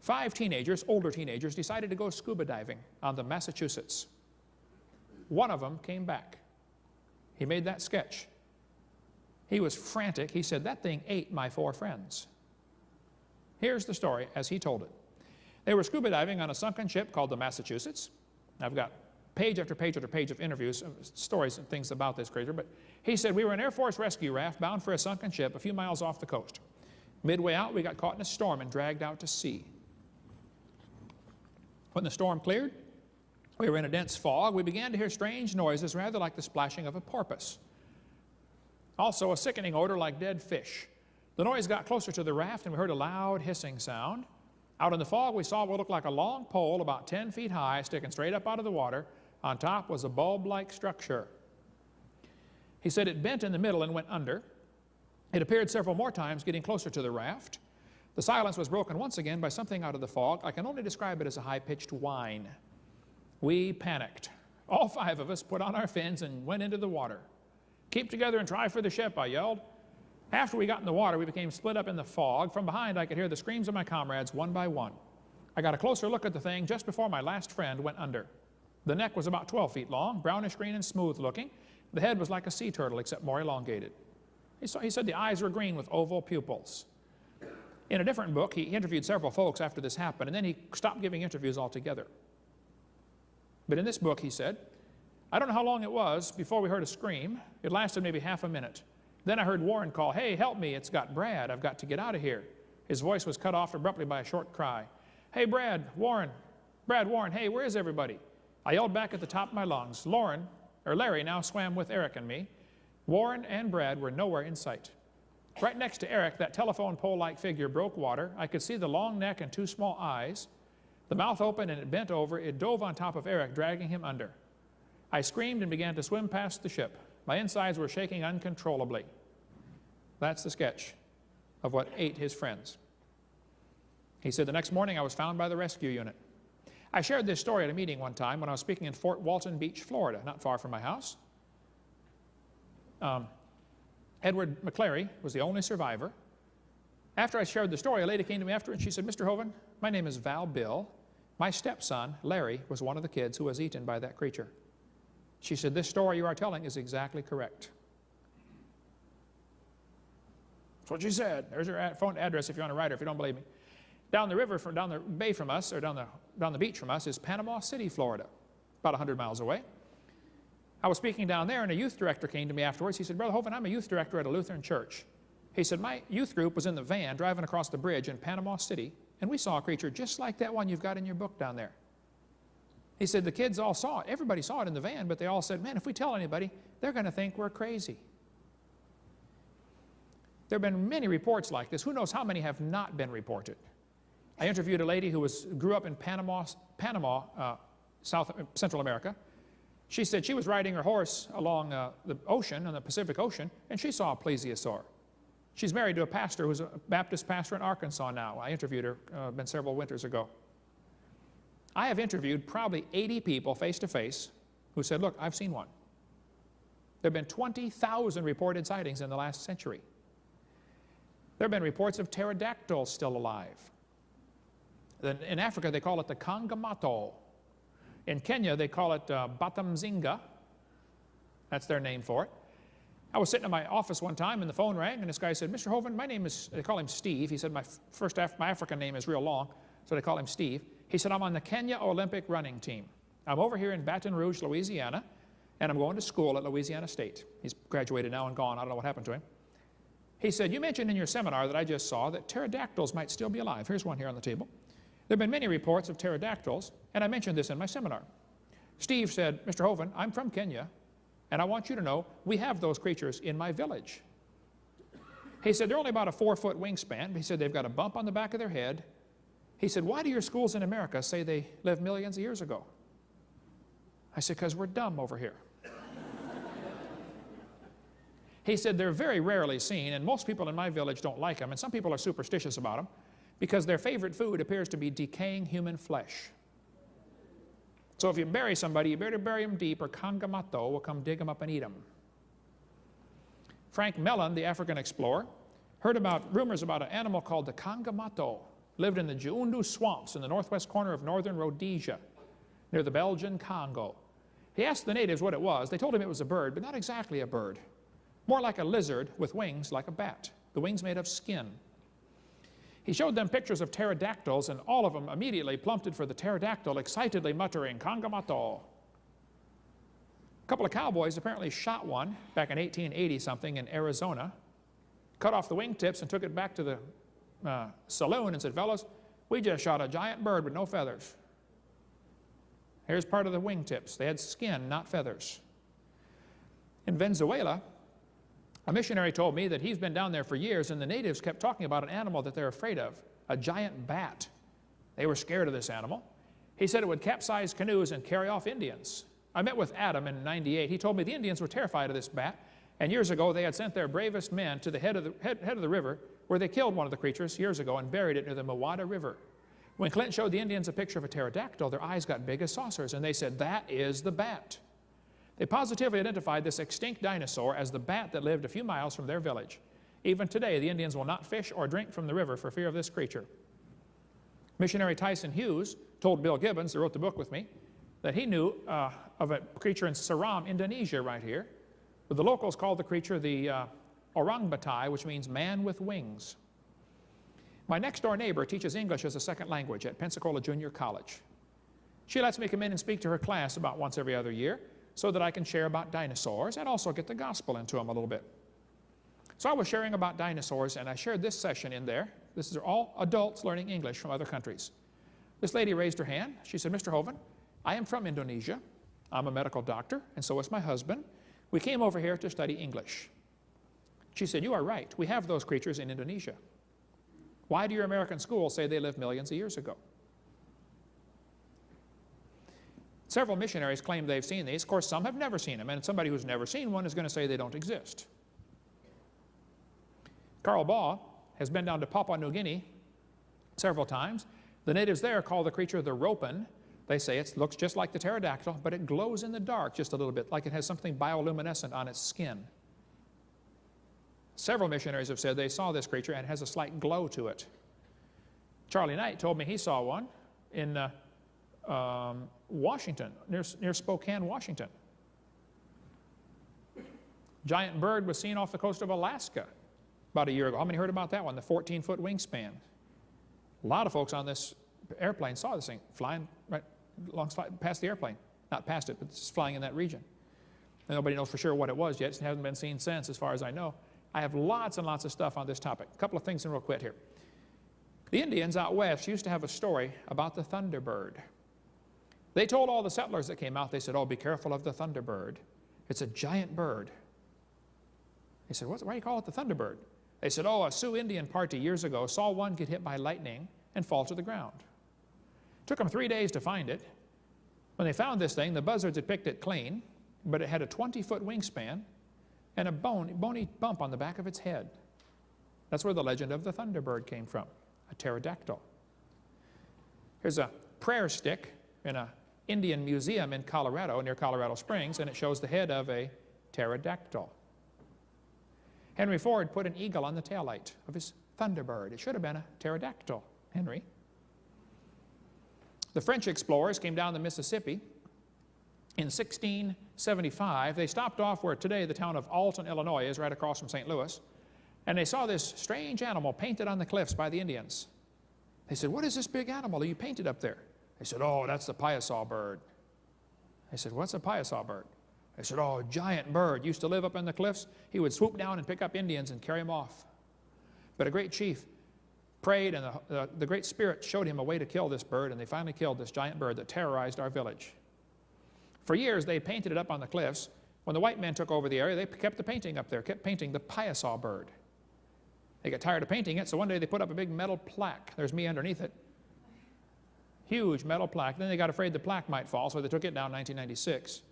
5 teenagers, older teenagers, decided to go scuba diving on the Massachusetts. One of them came back. He made that sketch. He was frantic. He said, "That thing ate my 4 friends." Here's the story as he told it. They were scuba diving on a sunken ship called the Massachusetts. I've got page after page after page of interviews, stories and things about this crater, but he said, "We were an Air Force rescue raft bound for a sunken ship a few miles off the coast. Midway out, we got caught in a storm and dragged out to sea. When the storm cleared, we were in a dense fog. We began to hear strange noises, rather like the splashing of a porpoise. Also a sickening odor like dead fish. The noise got closer to the raft and we heard a loud hissing sound. Out in the fog, we saw what looked like a long pole about 10 feet high sticking straight up out of the water. On top was a bulb-like structure." He said it bent in the middle and went under. It appeared several more times, getting closer to the raft. The silence was broken once again by something out of the fog. I can only describe it as a high-pitched whine. We panicked. All 5 of us put on our fins and went into the water. "Keep together and try for the ship," I yelled. After we got in the water, we became split up in the fog. From behind, I could hear the screams of my comrades one by one. I got a closer look at the thing just before my last friend went under. The neck was about 12 feet long, brownish green and smooth looking. The head was like a sea turtle, except more elongated. He said the eyes were green with oval pupils. In a different book, he interviewed several folks after this happened, and then he stopped giving interviews altogether. But in this book, he said, "I don't know how long it was before we heard a scream. It lasted maybe half a minute. Then I heard Warren call, 'Hey, help me, it's got Brad. I've got to get out of here.' His voice was cut off abruptly by a short cry. 'Hey, Brad, Warren, hey, where is everybody?' I yelled back at the top of my lungs. Larry now swam with Eric and me. Warren and Brad were nowhere in sight. Right next to Eric, that telephone pole-like figure broke water. I could see the long neck and 2 small eyes. The mouth opened and it bent over. It dove on top of Eric, dragging him under. I screamed and began to swim past the ship. My insides were shaking uncontrollably." That's the sketch of what ate his friends. He said, "The next morning I was found by the rescue unit." I shared this story at a meeting one time when I was speaking in Fort Walton Beach, Florida, not far from my house. Edward McClary was the only survivor. After I shared the story, a lady came to me after and she said, "Mr. Hovind, my name is Val Bill. My stepson, Larry, was one of the kids who was eaten by that creature." She said, "This story you are telling is exactly correct." That's what she said. There's her phone address if you want to write her, if you don't believe me. Down the river, down the bay from us, or down the beach from us, is Panama City, Florida, about 100 miles away. I was speaking down there, and a youth director came to me afterwards. He said, "Brother Hovind, I'm a youth director at a Lutheran church." He said, "My youth group was in the van driving across the bridge in Panama City, and we saw a creature just like that one you've got in your book down there." He said, "The kids all saw it. Everybody saw it in the van, but they all said, 'Man, if we tell anybody, they're going to think we're crazy.'" There have been many reports like this. Who knows how many have not been reported? I interviewed a lady who grew up in Panama, Central America. She said she was riding her horse along the ocean, on the Pacific Ocean, and she saw a plesiosaur. She's married to a pastor who's a Baptist pastor in Arkansas now. I interviewed her, been several winters ago. I have interviewed probably 80 people face-to-face who said, "Look, I've seen one." There have been 20,000 reported sightings in the last century. There have been reports of pterodactyls still alive. In Africa, they call it the Kangamato. In Kenya, they call it Batamzinga. That's their name for it. I was sitting in my office one time, and the phone rang, and this guy said, "Mr. Hovind, my name is," they call him Steve. He said, my African name is real long, so they call him Steve. He said, "I'm on the Kenya Olympic running team. I'm over here in Baton Rouge, Louisiana, and I'm going to school at Louisiana State." He's graduated now and gone. I don't know what happened to him. He said, "You mentioned in your seminar that I just saw that pterodactyls might still be alive." Here's one here on the table. "There have been many reports of pterodactyls, and I mentioned this in my seminar." Steve said, "Mr. Hovind, I'm from Kenya, and I want you to know we have those creatures in my village." He said, "They're only about a 4-foot wingspan." He said, "They've got a bump on the back of their head." He said, "Why do your schools in America say they lived millions of years ago?" I said, "Because we're dumb over here." He said, "They're very rarely seen, and most people in my village don't like them, and some people are superstitious about them, because their favorite food appears to be decaying human flesh. So if you bury somebody, you better bury them deep, or Kangamato will come dig them up and eat them." Frank Mellon, the African explorer, heard about rumors about an animal called the Kangamato lived in the Jiundu swamps in the northwest corner of northern Rhodesia, near the Belgian Congo. He asked the natives what it was. They told him it was a bird, but not exactly a bird. More like a lizard with wings like a bat. The wings made of skin. He showed them pictures of pterodactyls, and all of them immediately plummeted for the pterodactyl, excitedly muttering, "Kangamato." A couple of cowboys apparently shot one back in 1880-something in Arizona, cut off the wingtips and took it back to the saloon and said, "Fellas, we just shot a giant bird with no feathers. Here's part of the wingtips. They had skin, not feathers." In Venezuela, a missionary told me that he's been down there for years, and the natives kept talking about an animal that they're afraid of, a giant bat. They were scared of this animal. He said it would capsize canoes and carry off Indians. I met with Adam in '98. He told me the Indians were terrified of this bat, and years ago they had sent their bravest men to the head of the river, where they killed one of the creatures years ago and buried it near the Mawada River. When Clinton showed the Indians a picture of a pterodactyl, their eyes got big as saucers, and they said, "That is the bat." They positively identified this extinct dinosaur as the bat that lived a few miles from their village. Even today, the Indians will not fish or drink from the river for fear of this creature. Missionary Tyson Hughes told Bill Gibbons, who wrote the book with me, that he knew of a creature in Seram, Indonesia, right here. But the locals called the creature the orang batai, which means man with wings. My next-door neighbor teaches English as a second language at Pensacola Junior College. She lets me come in and speak to her class about once every other year so that I can share about dinosaurs and also get the gospel into them a little bit. So I was sharing about dinosaurs, and I shared this session in there. This is all adults learning English from other countries. This lady raised her hand. She said, "Mr. Hovind, I am from Indonesia. I'm a medical doctor, and so is my husband. We came over here to study English." She said, "You are right. We have those creatures in Indonesia. Why do your American schools say they lived millions of years ago?" Several missionaries claim they've seen these. Of course, some have never seen them, and somebody who's never seen one is going to say they don't exist. Carl Baugh has been down to Papua New Guinea several times. The natives there call the creature the ropen. They say it looks just like the pterodactyl, but it glows in the dark just a little bit, like it has something bioluminescent on its skin. Several missionaries have said they saw this creature and it has a slight glow to it. Charlie Knight told me he saw one in Washington, near Spokane, Washington. Giant bird was seen off the coast of Alaska about a year ago. How many heard about that one? The 14-foot wingspan. A lot of folks on this airplane saw this thing flying right past the airplane. Not past it, but it's flying in that region. And nobody knows for sure what it was yet. It hasn't been seen since, as far as I know. I have lots and lots of stuff on this topic. A couple of things and real quick here. The Indians out west used to have a story about the thunderbird. They told all the settlers that came out, they said, "Oh, be careful of the thunderbird. It's a giant bird." They said, "Why do you call it the thunderbird?" They said, "Oh, a Sioux Indian party years ago saw one get hit by lightning and fall to the ground. It took them 3 days to find it. When they found this thing, the buzzards had picked it clean, but it had a 20-foot wingspan and a bony bump on the back of its head." That's where the legend of the thunderbird came from, a pterodactyl. Here's a prayer stick in an Indian museum in Colorado, near Colorado Springs, and it shows the head of a pterodactyl. Henry Ford put an eagle on the taillight of his thunderbird. It should have been a pterodactyl, Henry. The French explorers came down the Mississippi in 1675. They stopped off where today the town of Alton, Illinois is, right across from St. Louis, and they saw this strange animal painted on the cliffs by the Indians. They said, "What is this big animal that you painted up there?" They said, "Oh, that's the piasaw bird." They said, "What's a piasaw bird?" They said, "Oh, a giant bird. Used to live up in the cliffs. He would swoop down and pick up Indians and carry them off." But a great chief prayed, and the Great Spirit showed him a way to kill this bird, and they finally killed this giant bird that terrorized our village. For years, they painted it up on the cliffs. When the white men took over the area, they kept the painting up there, kept painting the piasaw bird. They got tired of painting it, so one day they put up a big metal plaque. There's me underneath it. Huge metal plaque. Then they got afraid the plaque might fall, so they took it down in 1996.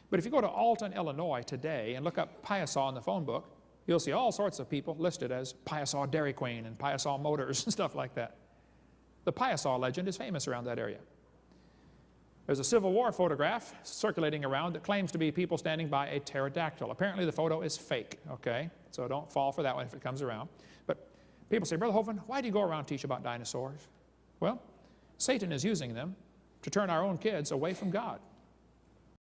But if you go to Alton, Illinois today and look up Piasaw in the phone book, you'll see all sorts of people listed as Piasaw Dairy Queen and Piasaw Motors and stuff like that. The Piasaw legend is famous around that area. There's a Civil War photograph circulating around that claims to be people standing by a pterodactyl. Apparently the photo is fake, okay? So don't fall for that one if it comes around. But people say, "Brother Hovind, why do you go around and teach about dinosaurs?" Well, Satan is using them to turn our own kids away from God.